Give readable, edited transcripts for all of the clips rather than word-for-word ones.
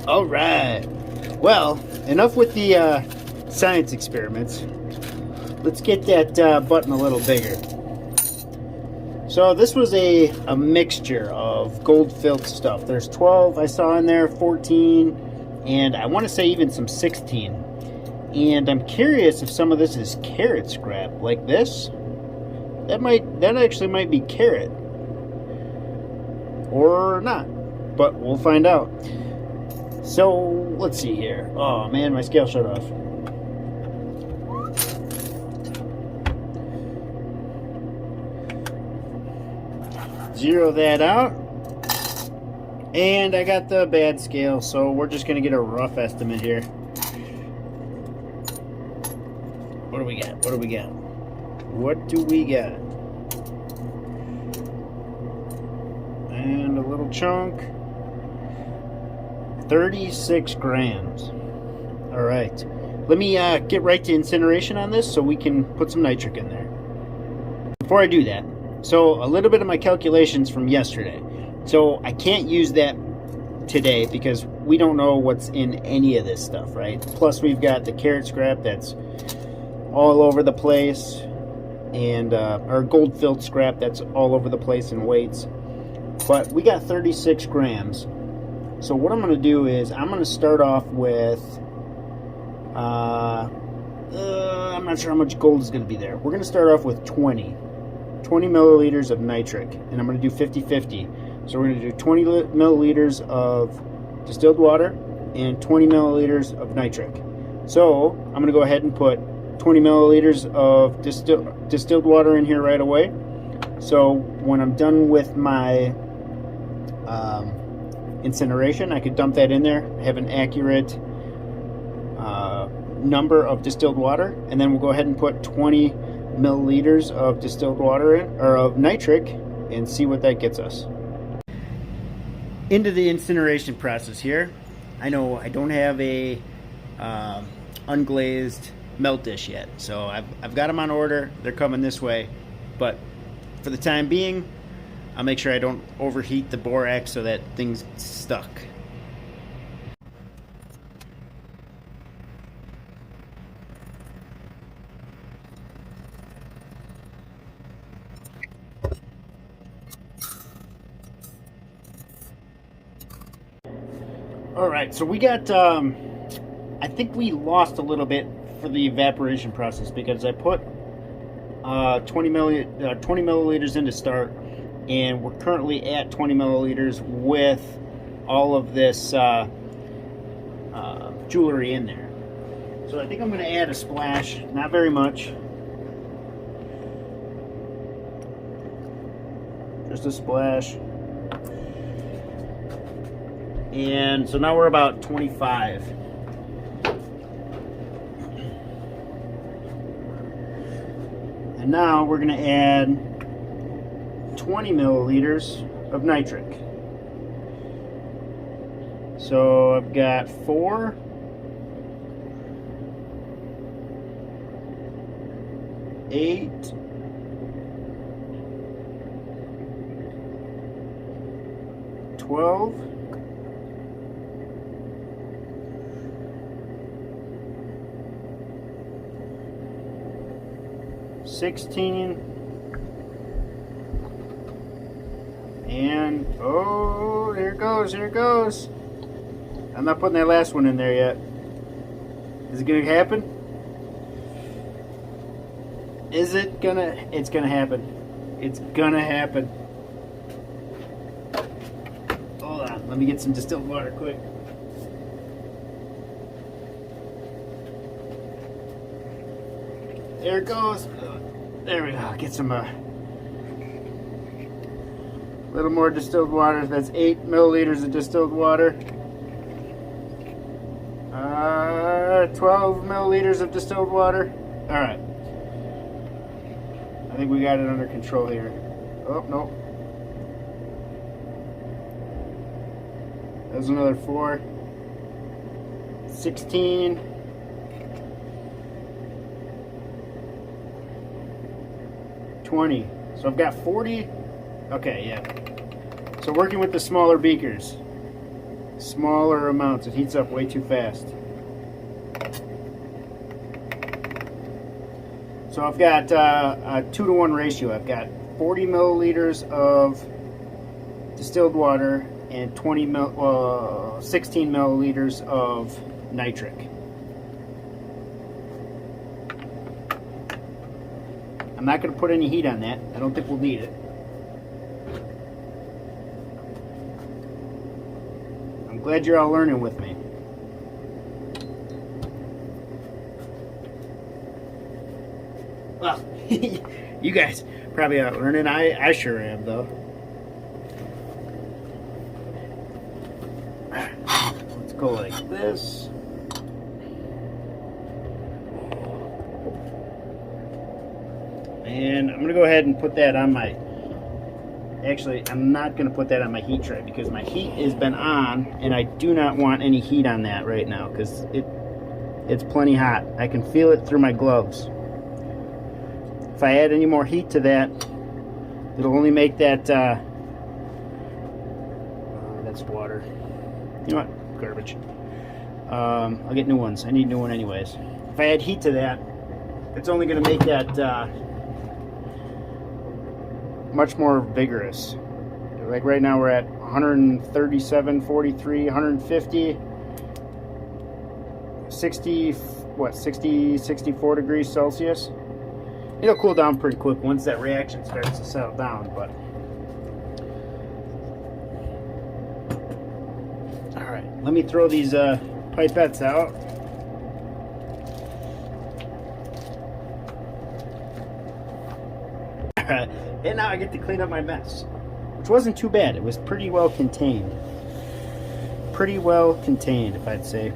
All right. Well, enough with the science experiments. Let's get that button a little bigger. So this was a mixture of gold filled stuff. There's 12 I saw in there, 14, and I want to say even some 16. And I'm curious if some of this is carrot scrap, like this. That actually might be carrot. Or not. But we'll find out. So, let's see here. Oh man, my scale shut off. Zero that out. And I got the bad scale, so we're just going to get a rough estimate here. What do we got? What do we got? What do we got? And a little chunk. 36 grams. All right. Let me get right to incineration on this so we can put some nitric in there. Before I do that, so a little bit of my calculations from yesterday. So I can't use that today because we don't know what's in any of this stuff, right? Plus we've got the carrot scrap that's all over the place, and our gold filled scrap that's all over the place in weights. But we got 36 grams. So what I'm going to do is I'm going to start off with, I'm not sure how much gold is going to be there. We're going to start off with 20 milliliters of nitric, and I'm going to do 50-50. So we're going to do 20 milliliters of distilled water and 20 milliliters of nitric. So I'm going to go ahead and put 20 milliliters of distilled water in here right away. So when I'm done with my incineration, I could dump that in there, have an accurate number of distilled water, and then we'll go ahead and put 20 milliliters of distilled water in, or of nitric, and see what that gets us. Into the incineration process here. I know I don't have a unglazed melt dish yet, so I've got them on order. They're coming this way, but for the time being, I'll make sure I don't overheat the borax so that thing's stuck. Alright, so we got, I think we lost a little bit for the evaporation process because I put 20 milliliters in to start, and we're currently at 20 milliliters with all of this jewelry in there. So I think I'm going to add a splash, not very much, just a splash. And so now we're about 25. And now we're going to add 20 milliliters of nitric. So I've got 4, 8, 12, 16, and oh, here it goes, here it goes. I'm not putting that last one in there yet. Is it gonna happen? Is it gonna? It's gonna happen. It's gonna happen. Hold on, let me get some distilled water quick. There it goes. There we go. Get some little more distilled water. That's 8 milliliters of distilled water. 12 milliliters of distilled water. All right. I think we got it under control here. Oh, no. There's another 4. 16. 20. So I've got 40. Okay, yeah. So working with the smaller beakers. smaller amounts. It heats up way too fast. So I've got a 2-to-1 ratio. I've got 40 milliliters of distilled water and 16 milliliters of nitric. I'm not going to put any heat on that. I don't think we'll need it. I'm glad you're all learning with me. Well, you guys probably aren't learning. I sure am, though. Let's go like this. And I'm going to go ahead and put that on my... Actually, I'm not going to put that on my heat tray because my heat has been on, and I do not want any heat on that right now because it's plenty hot. I can feel it through my gloves. If I add any more heat to that, it'll only make that, that's water. You know what? Garbage. I'll get new ones. I need new one anyways. If I add heat to that, it's only going to make that much more vigorous. Like right now we're at 137, 43, 150, 60, what, 60, 64 degrees Celsius. It'll cool down pretty quick once that reaction starts to settle down, but alright, let me throw these pipettes out. And now I get to clean up my mess, which wasn't too bad. It was pretty well contained. Pretty well contained, if I'd say.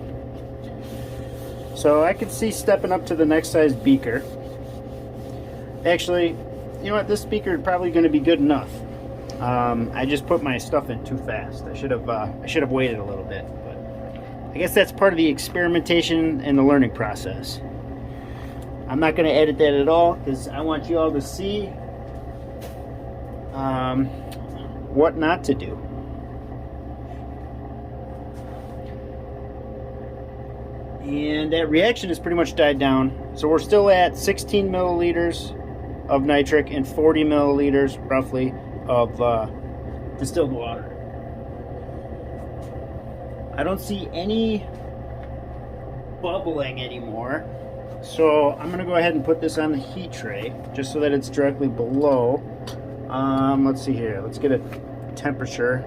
So I could see stepping up to the next size beaker. Actually, you know what? This beaker is probably going to be good enough. I just put my stuff in too fast. I should have waited a little bit, but I guess that's part of the experimentation and the learning process. I'm not going to edit that at all because I want you all to see what not to do. And that reaction has pretty much died down. So we're still at 16 milliliters of nitric and 40 milliliters roughly of distilled water. I don't see any bubbling anymore. So I'm going to go ahead and put this on the heat tray just so that it's directly below. Let's see here. Let's get a temperature.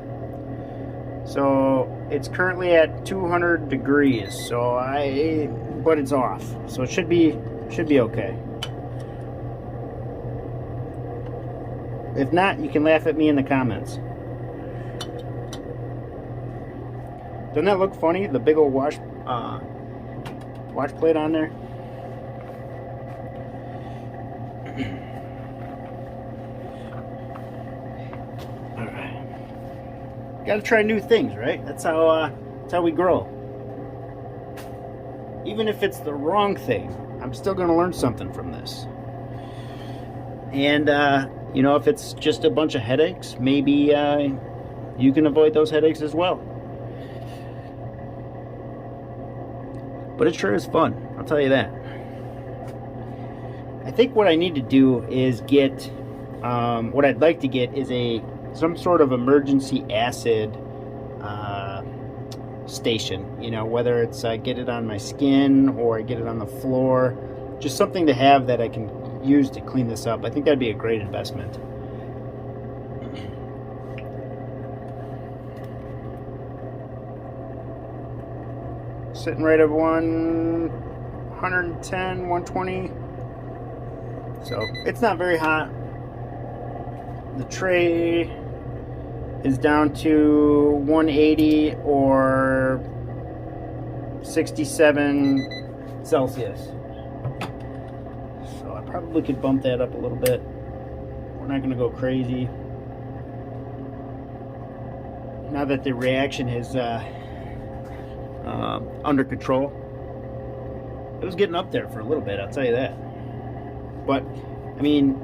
So it's currently at 200 degrees. But it's off. So it should be okay. If not, you can laugh at me in the comments. Doesn't that look funny? The big old wash plate on there. Got to try new things, right? That's how we grow. Even if it's the wrong thing, I'm still going to learn something from this. And you know, if it's just a bunch of headaches, maybe you can avoid those headaches as well. But it sure is fun, I'll tell you that. I think what I need to do is get, what I'd like to get is some sort of emergency acid station. You know, whether it's get it on my skin or I get it on the floor. Just something to have that I can use to clean this up. I think that'd be a great investment. Sitting right at 110, 120. So it's not very hot. The tray is down to 180 or 67 Celsius. So I probably could bump that up a little bit. We're not going to go crazy. Now that the reaction is under control. It was getting up there for a little bit, I'll tell you that. But, I mean,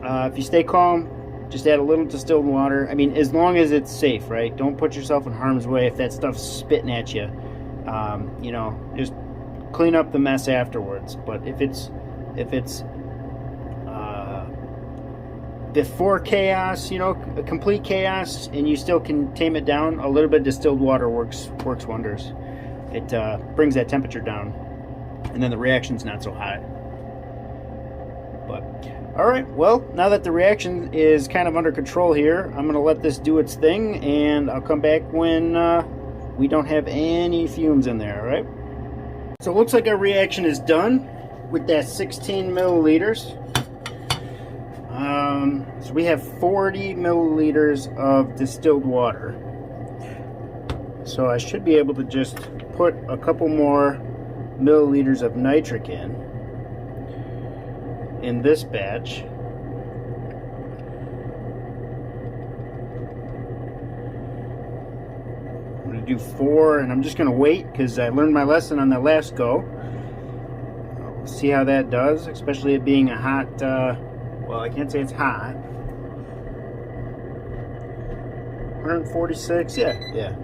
if you stay calm, Just add a little distilled water. I mean, as long as it's safe, right? Don't put yourself in harm's way if that stuff's spitting at you. You know, just clean up the mess afterwards. But if it's before chaos, you know, complete chaos, and you still can tame it down, a little bit of distilled water works wonders. It brings that temperature down, and then the reaction's not so hot. But all right, well, now that the reaction is kind of under control here, I'm gonna let this do its thing, and I'll come back when we don't have any fumes in there. All right. So it looks like our reaction is done with that 16 milliliters. So we have 40 milliliters of distilled water. So I should be able to just put a couple more milliliters of nitric in this batch. I'm going to do 4, and I'm just going to wait because I learned my lesson on the last go. We'll see how that does, especially it being a hot, well, I can't say it's hot. 146, yeah.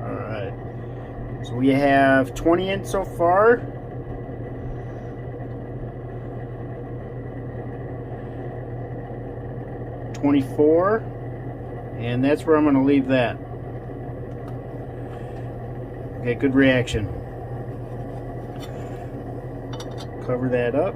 Alright. So we have 20 in so far. $24, and that's where I'm going to leave that. Okay, good reaction. Cover that up.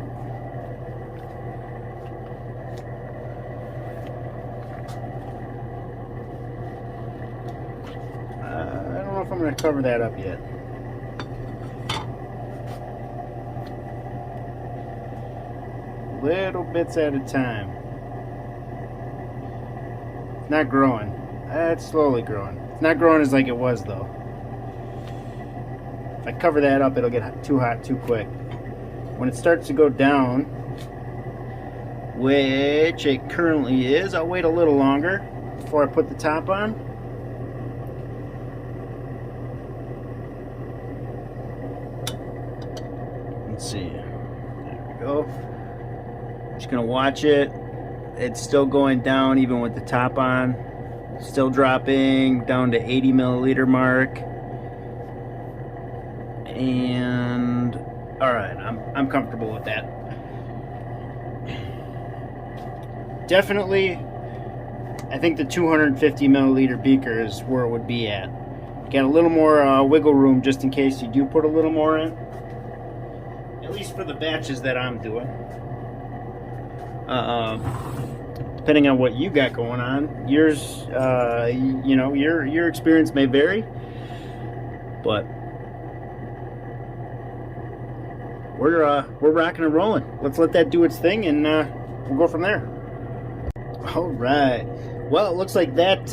I don't know if I'm going to cover that up yet. Little bits at a time. It's not growing. It's slowly growing. It's not growing as like it was though. If I cover that up, it'll get too hot too quick. When it starts to go down, which it currently is, I'll wait a little longer before I put the top on. Let's see. There we go. Just gonna watch it. It's still going down even with the top on. Still dropping down to 80 milliliter mark. And all right, I'm comfortable with that. Definitely, I think the 250 milliliter beaker is where it would be at. Got a little more wiggle room just in case you do put a little more in. At least for the batches that I'm doing. Depending on what you got going on, yours, you know, your experience may vary, but we're rocking and rolling. Let's let that do its thing, and we'll go from there. All right. Well, it looks like that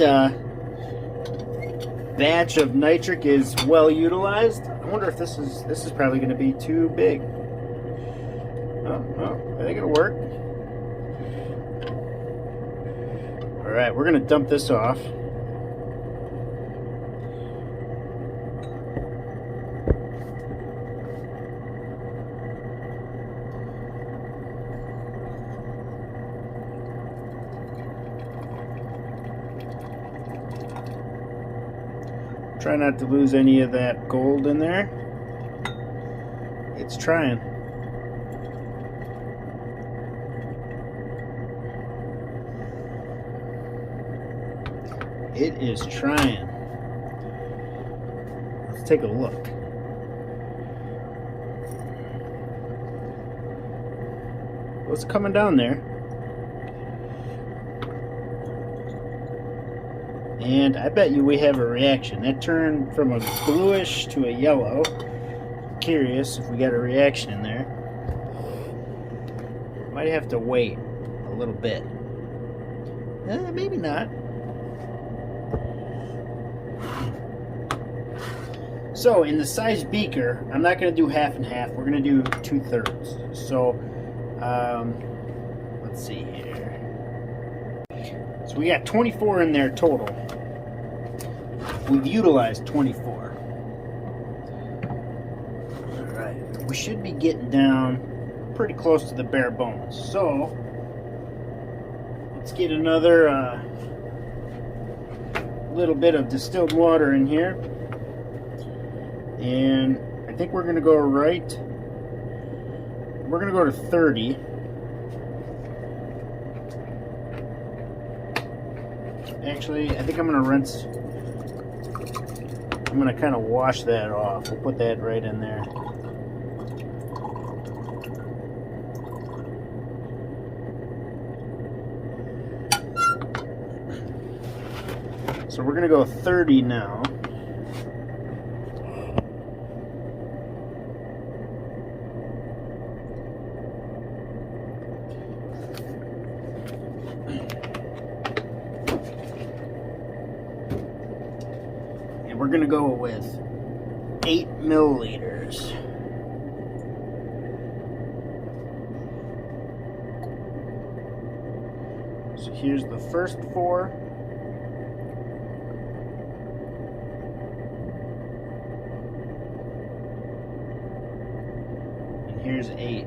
batch of nitric is well utilized. I wonder if this is probably going to be too big. Oh, I think it'll work. All right, we're going to dump this off. Try not to lose any of that gold in there. It's trying. It is trying. Let's take a look. What's coming down there? And I bet you we have a reaction. That turned from a bluish to a yellow. Curious if we got a reaction in there. Might have to wait a little bit. Maybe not. So in the size beaker, I'm not going to do half and half. We're going to do 2/3. So let's see here. So we got 24 in there total. We've utilized 24. Alright, we should be getting down pretty close to the bare bones. So Let's get another little bit of distilled water in here. And I think we're going to go we're going to go to 30. Actually, I think I'm going to rinse. I'm going to kind of wash that off. We'll put that right in there. So we're going to go 30 now. And we're going to go with 8 milliliters. So here's the first 4. Here's 8.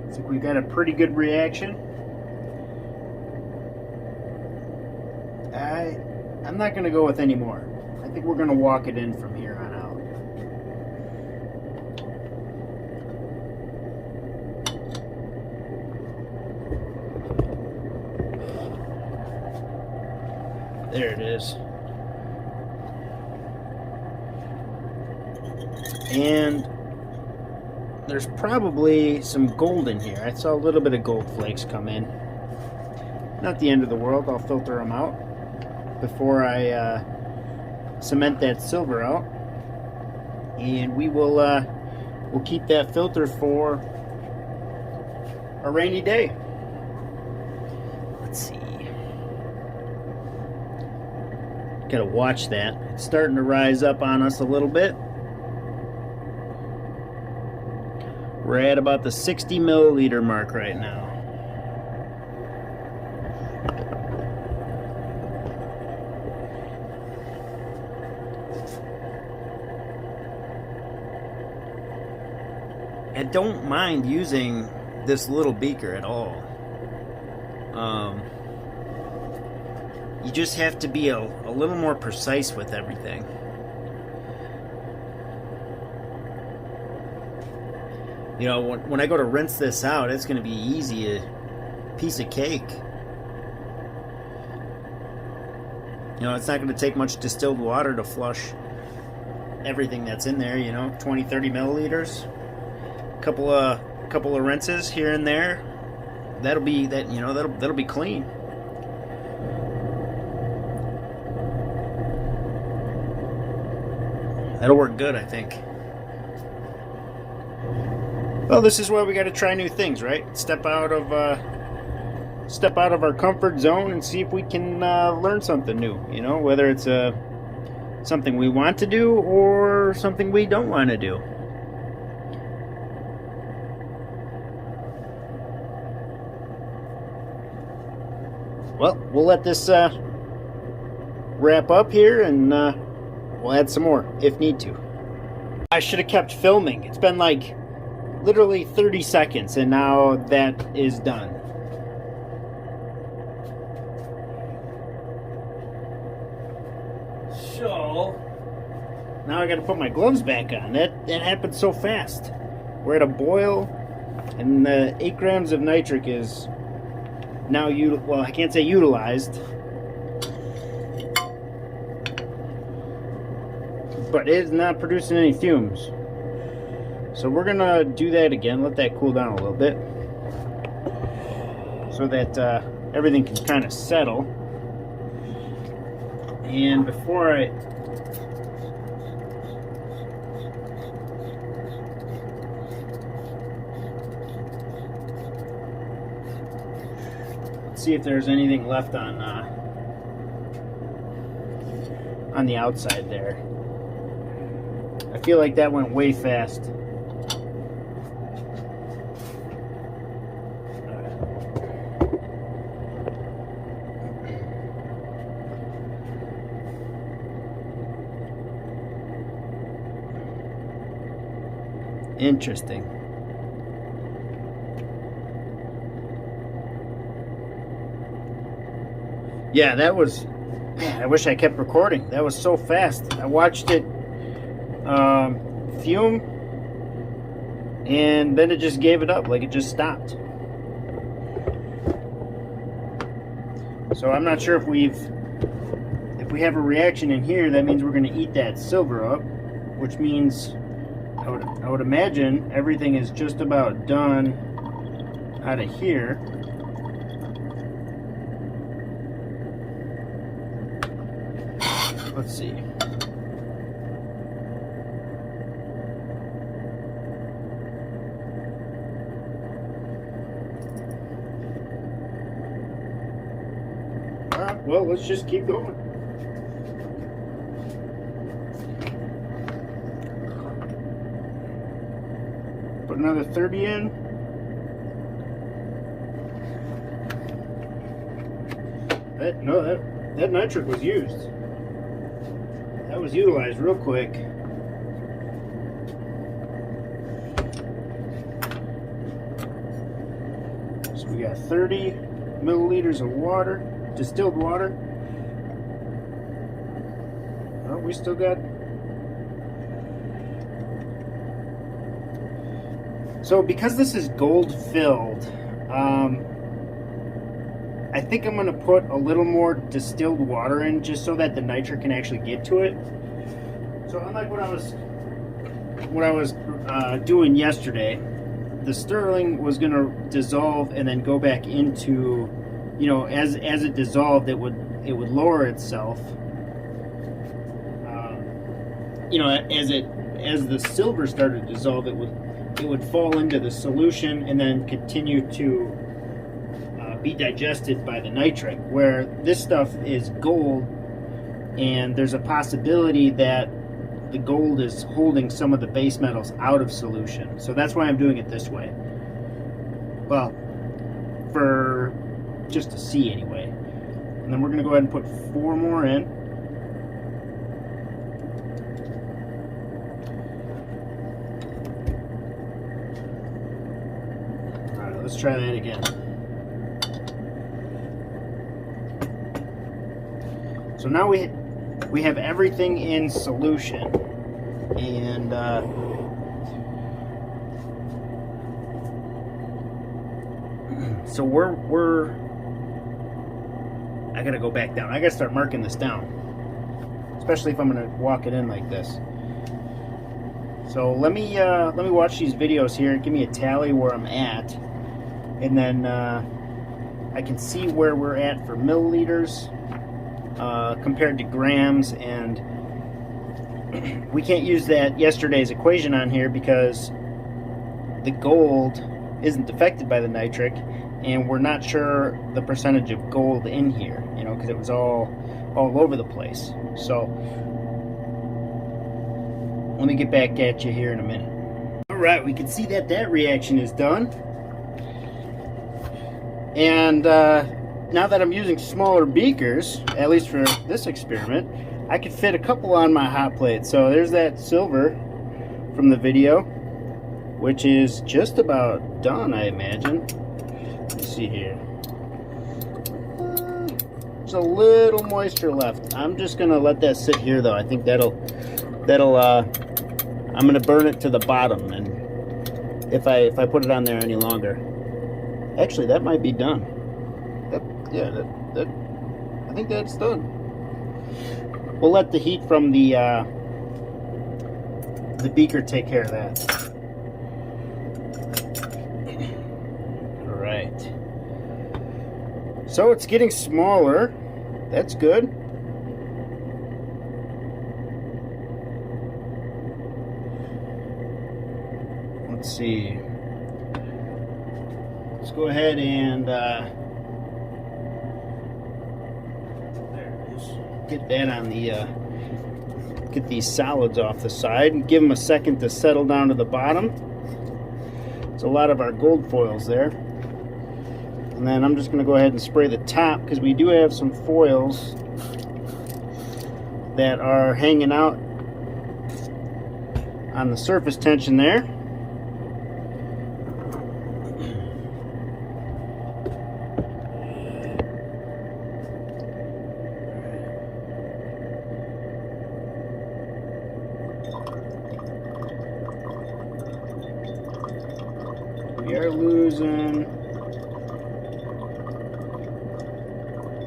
I think we got a pretty good reaction. I'm not going to go with any more. I think we're going to walk it in from here on out. There it is. And there's probably some gold in here. I saw a little bit of gold flakes come in. Not the end of the world. I'll filter them out before I cement that silver out. And we will we'll keep that filter for a rainy day. Let's see. Gotta watch that. It's starting to rise up on us a little bit. We're at about the 60 milliliter mark right now. I don't mind using this little beaker at all. You just have to be a little more precise with everything. You know, when I go to rinse this out, it's going to be easy, a piece of cake. You know, it's not going to take much distilled water to flush everything that's in there, you know, 20, 30 milliliters. Couple of rinses here and there. That'll be clean. That'll work good, I think. Well, this is why we got to try new things, right? Step out of our comfort zone and see if we can learn something new. You know, whether it's something we want to do or something we don't want to do. Well, we'll let this wrap up here, and we'll add some more if need to. I should have kept filming. It's been like literally 30 seconds, and now that is done. So now I got to put my gloves back on. That happened so fast. We're at a boil, and the 8 grams of nitric is now I can't say utilized, but it is not producing any fumes. So we're gonna do that again, let that cool down a little bit so that everything can kind of settle. And before I see if there's anything left on the outside there. I feel like that went way fast. Interesting. Yeah, that was... Man, I wish I kept recording. That was so fast. I watched it fume, and then it just gave it up. Like, it just stopped. So I'm not sure if we have a reaction in here. That means we're going to eat that silver up, which means I would imagine everything is just about done out of here. Let's see. Alright, well, let's just keep going. Put another 30 in. That nitric was used. That was utilized real quick. So we got 30 milliliters of water, distilled water. Oh, we still got... So because this is gold filled, I think I'm going to put a little more distilled water in just so that the nitric can actually get to it. So unlike what I was doing yesterday, the sterling was going to dissolve and then go back into, you know, as it dissolved, it would lower itself. You know, as the silver started to dissolve, it would fall into the solution and then continue to be digested by the nitric, where this stuff is gold, and there's a possibility that the gold is holding some of the base metals out of solution. So that's why I'm doing it this way. Well, for just to see anyway. And then we're going to go ahead and put 4 more in. Alright, let's try that again. So now we have everything in solution, and so I gotta go back down. I gotta start marking this down, especially if I'm gonna walk it in like this. So let me watch these videos here. Give me a tally where I'm at, and then I can see where we're at for milliliters. Compared to grams, and we can't use that yesterday's equation on here because the gold isn't affected by the nitric, and we're not sure the percentage of gold in here, you know, because it was all over the place. So let me get back at you here in a minute. Alright, we can see that reaction is done, and now that I'm using smaller beakers, at least for this experiment, I could fit a couple on my hot plate. So there's that silver from the video, which is just about done, I imagine. Let's see here. There's a little moisture left. I'm just gonna let that sit here though. I think that'll I'm gonna burn it to the bottom, and if I put it on there any longer. Actually, that might be done. Yeah, I think that's done. We'll let the heat from the beaker take care of that. All right. So it's getting smaller. That's good. Let's see. Let's go ahead and get that on the get these solids off the side and give them a second to settle down to the bottom. It's a lot of our gold foils there. And then I'm just going to go ahead and spray the top, because we do have some foils that are hanging out on the surface tension there. We are losing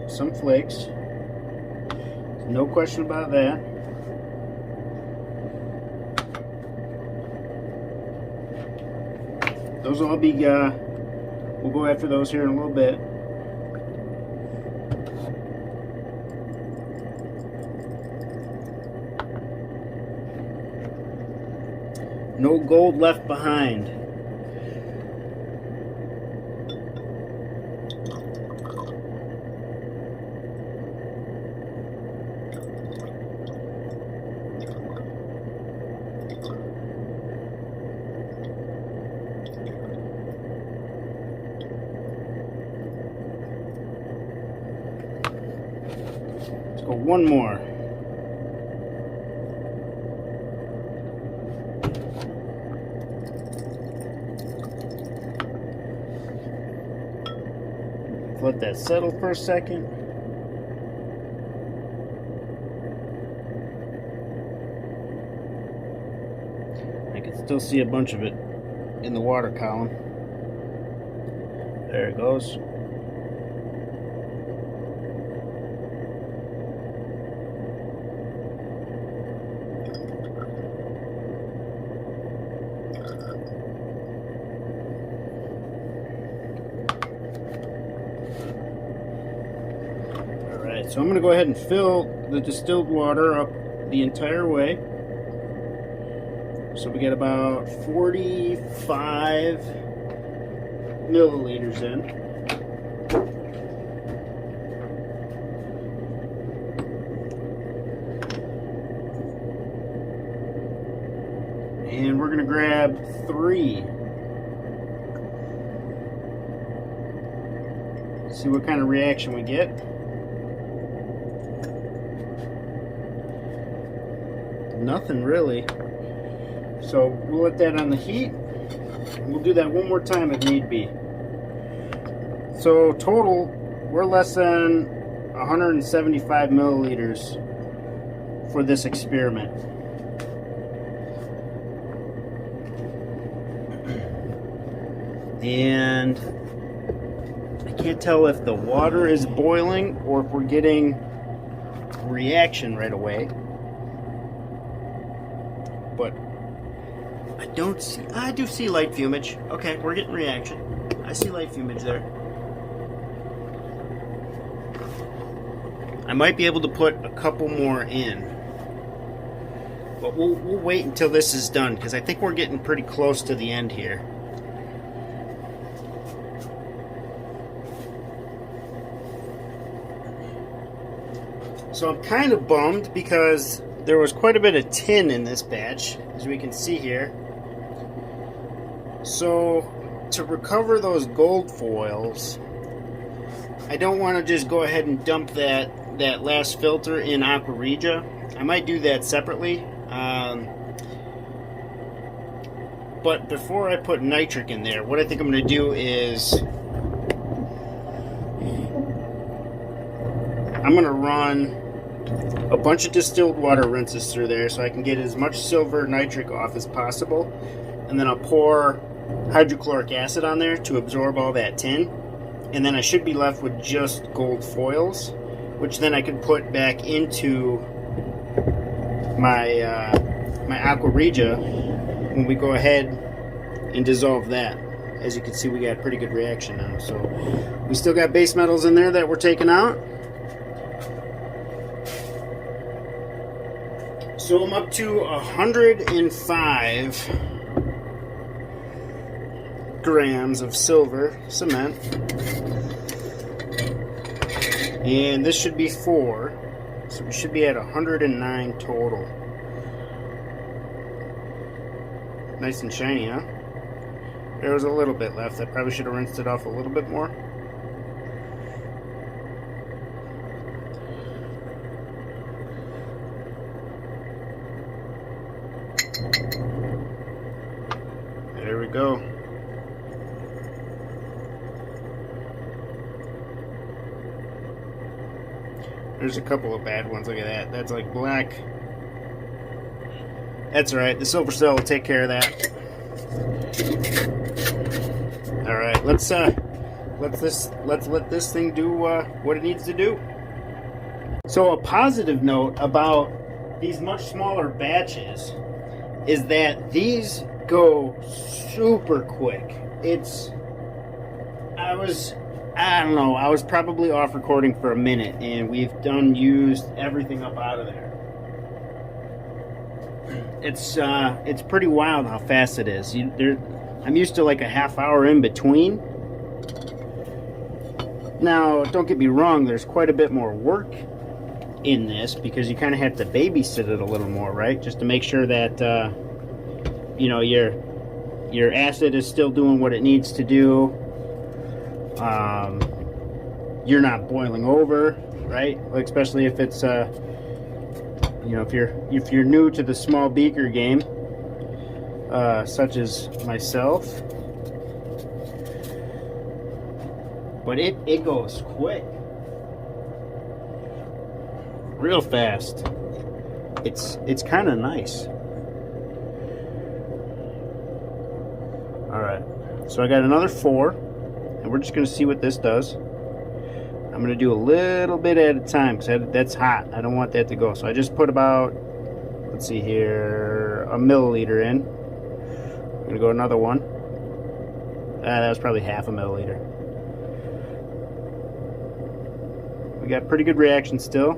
some flakes. No question about that. Those will all be, we'll go after those here in a little bit. No gold left behind. Let's go one more. Let that settle for a second. I can still see a bunch of it in the water column. There it goes. So I'm going to go ahead and fill the distilled water up the entire way. So we get about 45 milliliters in. And we're going to grab 3. See what kind of reaction we get. Nothing really. So we'll let that on the heat. We'll do that one more time if need be. So total, we're less than 175 milliliters for this experiment. And I can't tell if the water is boiling or if we're getting reaction right away. But I do see light fumage. Okay, we're getting reaction. I see light fumage there. I might be able to put a couple more in. But we'll wait until this is done, because I think we're getting pretty close to the end here. So I'm kind of bummed because there was quite a bit of tin in this batch, as we can see here. So to recover those gold foils, I don't want to just go ahead and dump that last filter in Aqua Regia. I might do that separately. But before I put nitric in there, what I think I'm going to do is I'm going to run a bunch of distilled water rinses through there so I can get as much silver nitric off as possible, and then I'll pour hydrochloric acid on there to absorb all that tin, and then I should be left with just gold foils, which then I can put back into my my Aqua Regia when we go ahead and dissolve that. As you can see, we got pretty good reaction now. So we still got base metals in there that we're taking out. So I'm up to 105 grams of silver cement. And this should be 4. So we should be at 109 total. Nice and shiny, huh? There was a little bit left. I probably should have rinsed it off a little bit more. There we go. There's a couple of bad ones. Look at that. That's like black. That's alright. The silver cell will take care of that. All right, let's let this thing do what it needs to do. So a positive note about these much smaller batches is that these go super quick. I don't know, I was probably off recording for a minute, and we've used everything up out of there. It's pretty wild how fast it is. I'm used to like a half hour in between. Now, don't get me wrong, there's quite a bit more work in this because you kind of have to babysit it a little more, right? Just to make sure that you know, your acid is still doing what it needs to do. You're not boiling over, right? Especially if it's you know, if you're new to the small beaker game, such as myself. But it goes quick, real fast. It's kind of nice. All right, so I got another 4, and we're just gonna see what this does. I'm gonna do a little bit at a time because that's hot. I don't want that to go. So I just put about, let's see here, a milliliter in. I'm gonna go another one. That was probably half a milliliter. We got pretty good reaction still.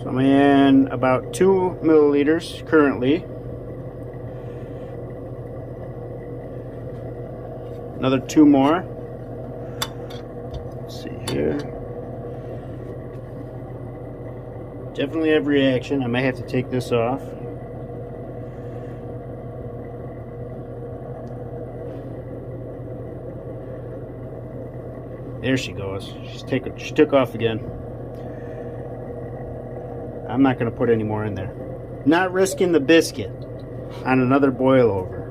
So I'm in about 2 milliliters currently. Another 2 more. Let's see here. Definitely have reaction. I might have to take this off. There she goes. She took off again. I'm not going to put any more in there. Not risking the biscuit on another boil over.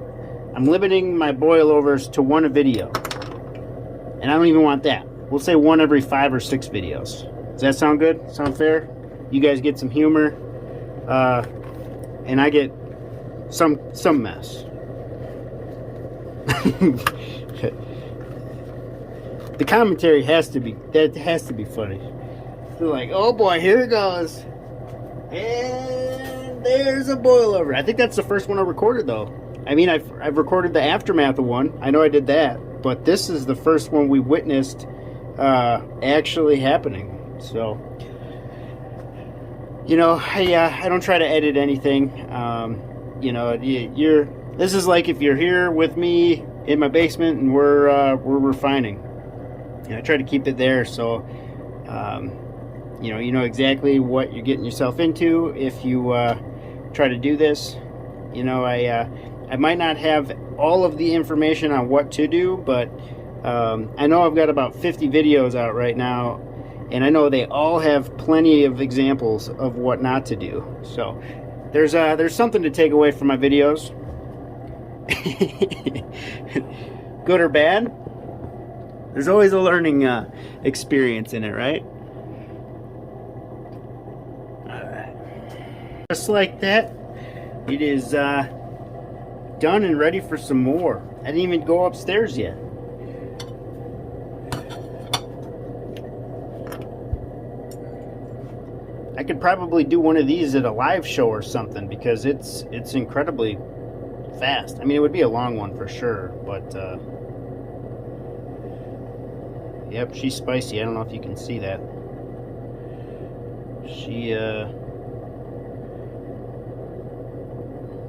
I'm limiting my boil overs to 1 a video. And I don't even want that. We'll say 1 every 5 or 6 videos. Does that sound good? Sound fair? You guys get some humor, and I get some mess. The commentary has to be funny. They're like, oh boy, here it goes. And there's a boil over. I think that's the first one I recorded, though. I mean, I've recorded the aftermath of one. I know I did that, but this is the first one we witnessed actually happening. So, you know, I don't try to edit anything. You know, this is like if you're here with me in my basement and we're refining. You know, I try to keep it there so you know exactly what you're getting yourself into if you try to do this. You know, I might not have all of the information on what to do, but I know I've got about 50 videos out right now, and I know they all have plenty of examples of what not to do. So there's something to take away from my videos. Good or bad, there's always a learning experience in it, right? Just like that, it is done and ready for some more. I didn't even go upstairs yet. I could probably do one of these at a live show or something because it's incredibly fast. I mean, it would be a long one for sure, but yep, she's spicy. I don't know if you can see that. She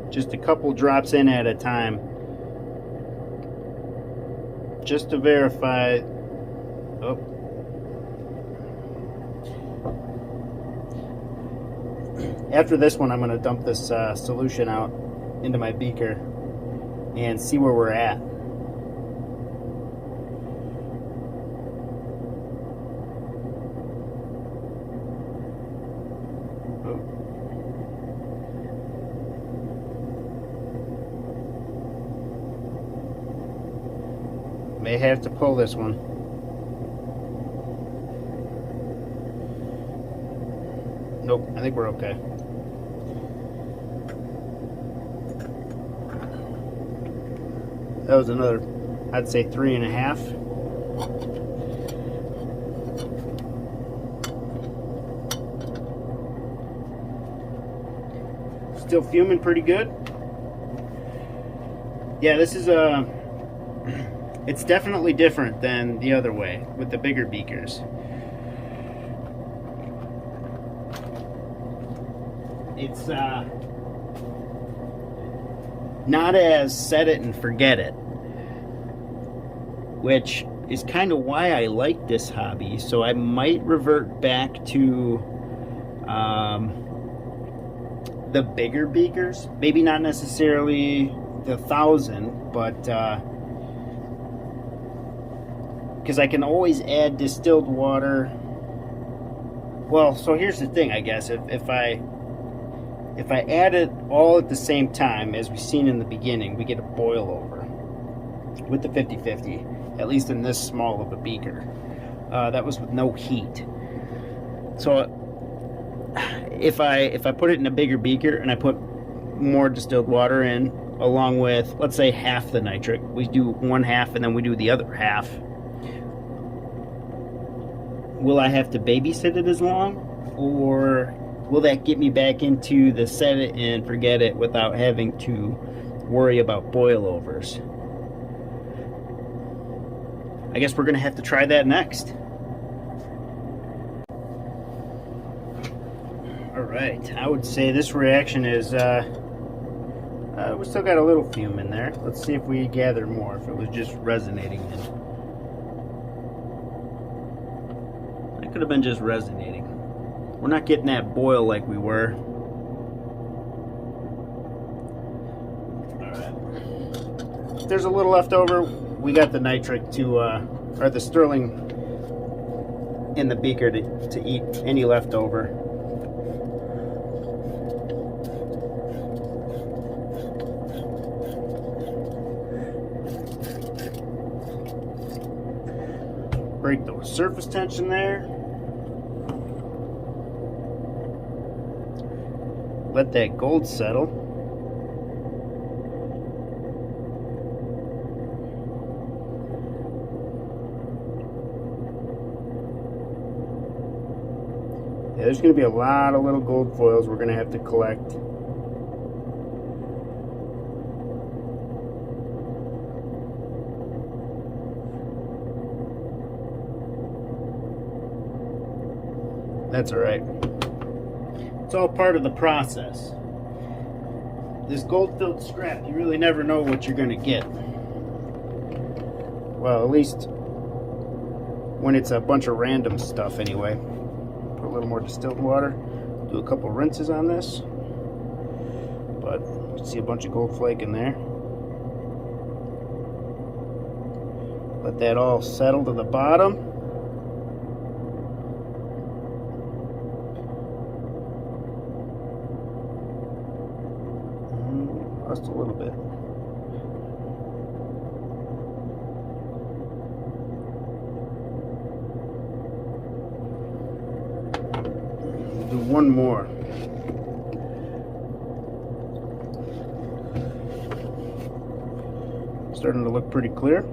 just a couple drops in at a time, just to verify. Oh. After this one, I'm going to dump this solution out into my beaker and see where we're at. May have to pull this one. Nope, I think we're okay. That was another, I'd say 3.5. Still fuming pretty good. Yeah, this is it's definitely different than the other way with the bigger beakers. It's not as set it and forget it, which is kind of why I like this hobby. So I might revert back to the bigger beakers, maybe not necessarily the 1,000, but because I can always add distilled water. Well, so here's the thing, I guess, if I add it all at the same time, as we've seen in the beginning, we get a boil over with the 50/50, at least in this small of a beaker. That was with no heat. So if I put it in a bigger beaker and I put more distilled water in, along with, let's say, half the nitric, we do one half and then we do the other half, will I have to babysit it as long, or will that get me back into the set it and forget it without having to worry about boil overs? I guess we're gonna have to try that next. Alright, I would say this reaction is we still got a little fume in there. Let's see if we gather more, if it was just resonating in. It could have been just resonating. We're not getting that boil like we were. Alright. If there's a little left over, we got the nitric to, or the sterling in the beaker to eat any leftover. Break the surface tension there. Let that gold settle. Yeah, there's going to be a lot of little gold foils we're going to have to collect. That's all right. It's all part of the process. This gold-filled scrap, you really never know what you're going to get. Well, at least when it's a bunch of random stuff anyway. Put a little more distilled water. Do a couple rinses on this. But you can see a bunch of gold flake in there. Let that all settle to the bottom. Just a little bit. We'll do one more. Starting to look pretty clear.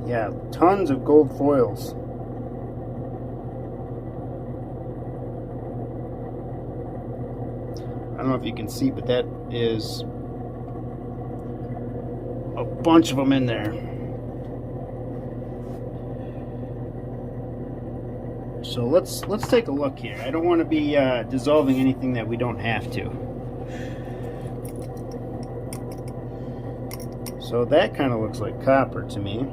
Yeah, tons of gold foils. I don't know if you can see, but that is a bunch of them in there. So let's take a look here. I don't want to be dissolving anything that we don't have to. So that kind of looks like copper to me.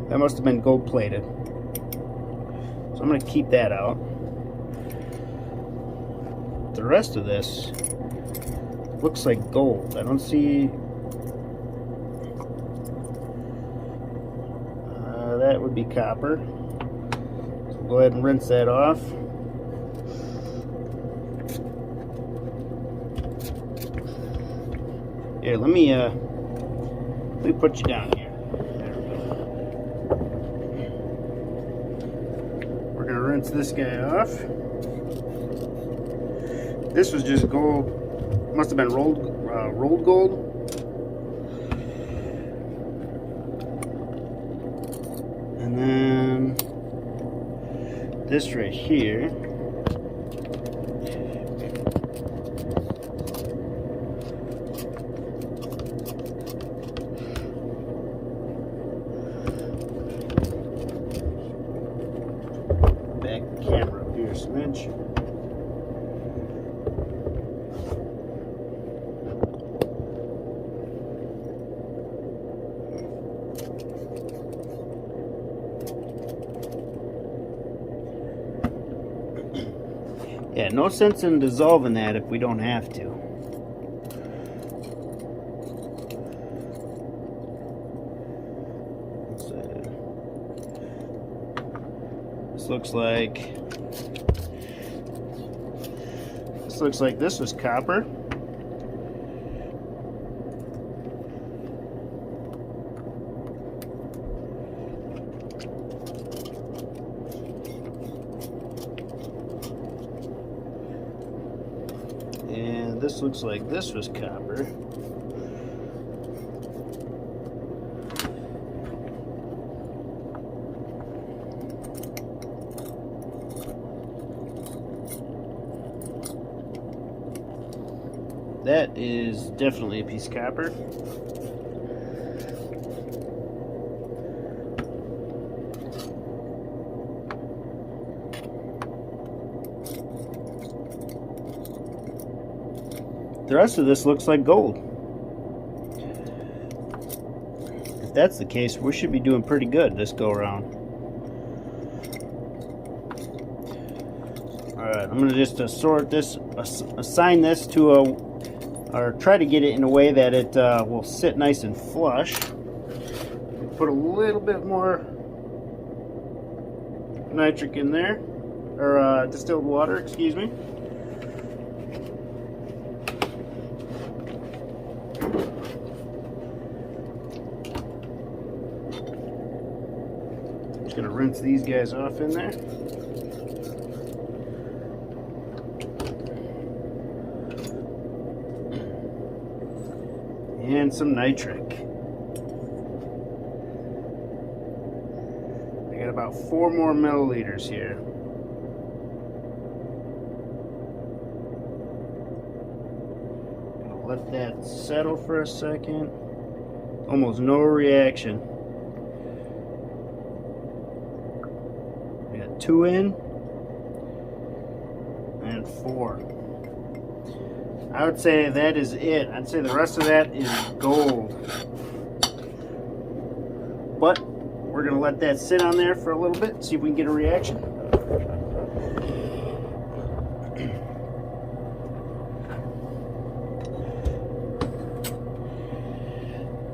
That must have been gold plated. So I'm going to keep that out. The rest of this looks like gold. I don't see... would be copper. So go ahead and rinse that off. Here, let me put you down here. There we go. We're gonna rinse this guy off. This was just gold. Must have been rolled gold. And then this right here. Back the camera up here a smidge. Yeah, no sense in dissolving that if we don't have to. This looks like this was copper. And this looks like this was copper. That is definitely a piece of copper. The rest of this looks like gold. If that's the case, we should be doing pretty good this go around. Alright, I'm going to just sort this, assign this to or try to get it in a way that it will sit nice and flush. Put a little bit more nitric in there, or distilled water, excuse me. Just gonna rinse these guys off in there. And some nitric. I got about 4 more milliliters here. Gonna let that settle for a second. Almost no reaction. We got 2 in and 4. I would say that is it. I'd say the rest of that is gold. But we're going to let that sit on there for a little bit and see if we can get a reaction.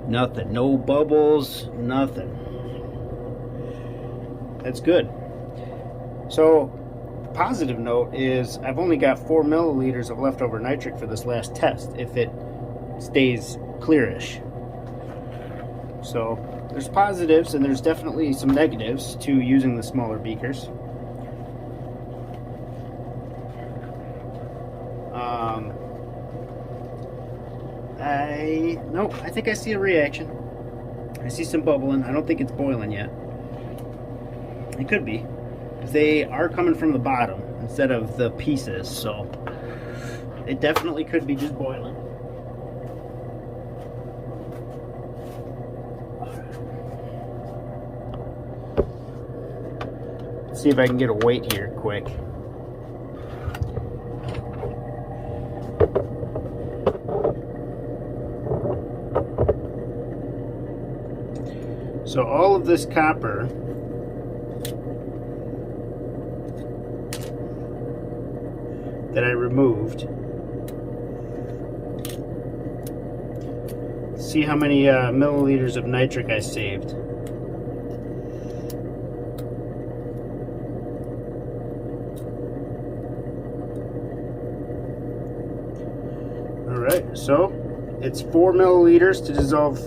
Nothing. No bubbles. Nothing. That's good. So, positive note is I've only got 4 milliliters of leftover nitric for this last test if it stays clearish. So there's positives and there's definitely some negatives to using the smaller beakers. I think I see a reaction. I see some bubbling. I don't think it's boiling yet. It could be. They are coming from the bottom instead of the pieces, so it definitely could be just boiling. Let's see if I can get a weight here quick. So all of this copper that I removed. See how many milliliters of nitric I saved. Alright, so it's 4 milliliters to dissolve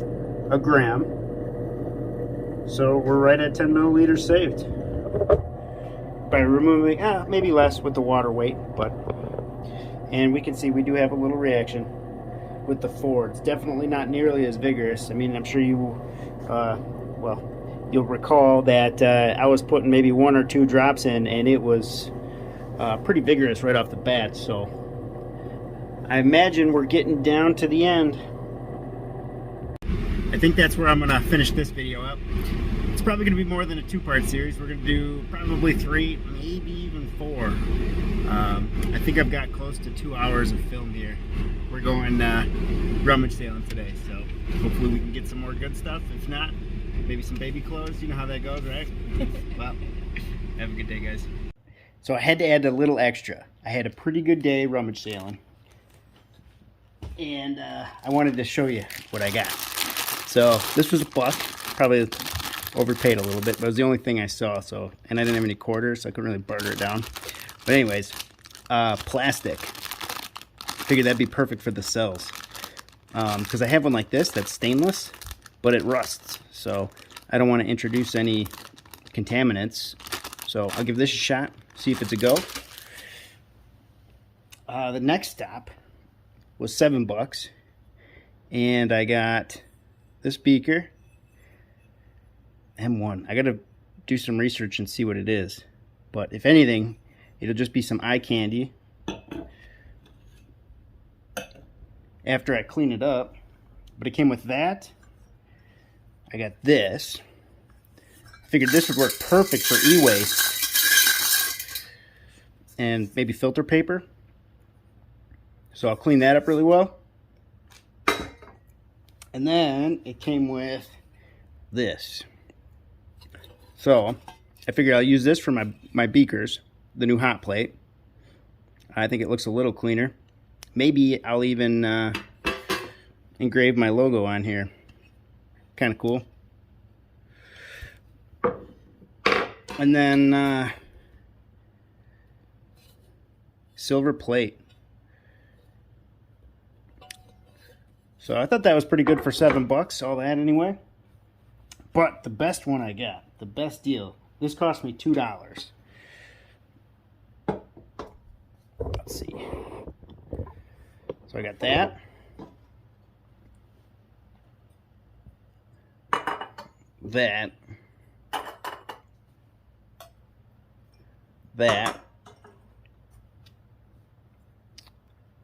a gram. So we're right at 10 milliliters saved. By removing, maybe less with the water weight, but... And we can see we do have a little reaction with the 4. It's definitely not nearly as vigorous. I mean, I'm sure you, you'll recall that I was putting maybe 1 or 2 drops in, and it was pretty vigorous right off the bat. So I imagine we're getting down to the end. I think that's where I'm gonna finish this video up. It's probably gonna be more than a 2-part series. We're gonna do probably 3, maybe even 4. I think I've got close to 2 hours of film here. We're going rummage sailing today, so hopefully we can get some more good stuff. If not, maybe some baby clothes. You know how that goes, right? Well, have a good day, guys. So I had to add a little extra. I had a pretty good day rummage sailing, and I wanted to show you what I got. So this was $1, probably overpaid a little bit, but it was the only thing I saw. So, and I didn't have any quarters, so I couldn't really barter it down. But anyways, plastic. Figured that'd be perfect for the cells, because I have one like this that's stainless, but it rusts. So I don't want to introduce any contaminants. So I'll give this a shot, see if it's a go. The next stop was $7, and I got this beaker, M1. I gotta do some research and see what it is, but if anything, it'll just be some eye candy after I clean it up. But it came with that. I got this. I figured this would work perfect for e-waste and maybe filter paper. So I'll clean that up really well. And then it came with this. So I figured I'll use this for my beakers, the new hot plate. I think it looks a little cleaner. Maybe I'll even engrave my logo on here. Kind of cool. And then silver plate. So I thought that was pretty good for $7, all that anyway. But the best one I got, the best deal, this cost me $2. Let's see. So I got that. That. That.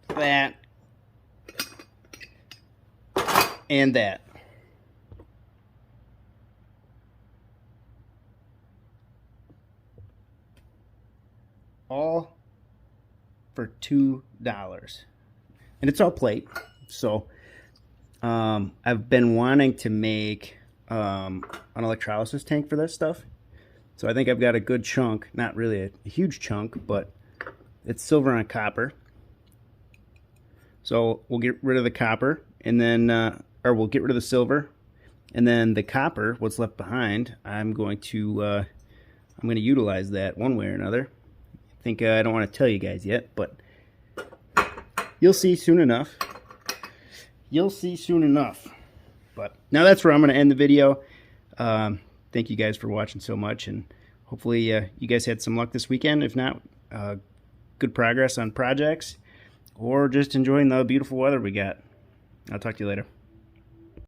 That. And that. All for $2. And it's all plate. So I've been wanting to make an electrolysis tank for this stuff. So I think I've got a good chunk, not really a huge chunk, but it's silver on copper. So we'll get rid of the copper, and then or we'll get rid of the silver, and then the copper, what's left behind, I'm going to utilize that one way or another. I think I don't want to tell you guys yet, but you'll see soon enough. You'll see soon enough. But now that's where I'm going to end the video. Thank you guys for watching so much, and hopefully you guys had some luck this weekend. If not, good progress on projects, or just enjoying the beautiful weather we got. I'll talk to you later.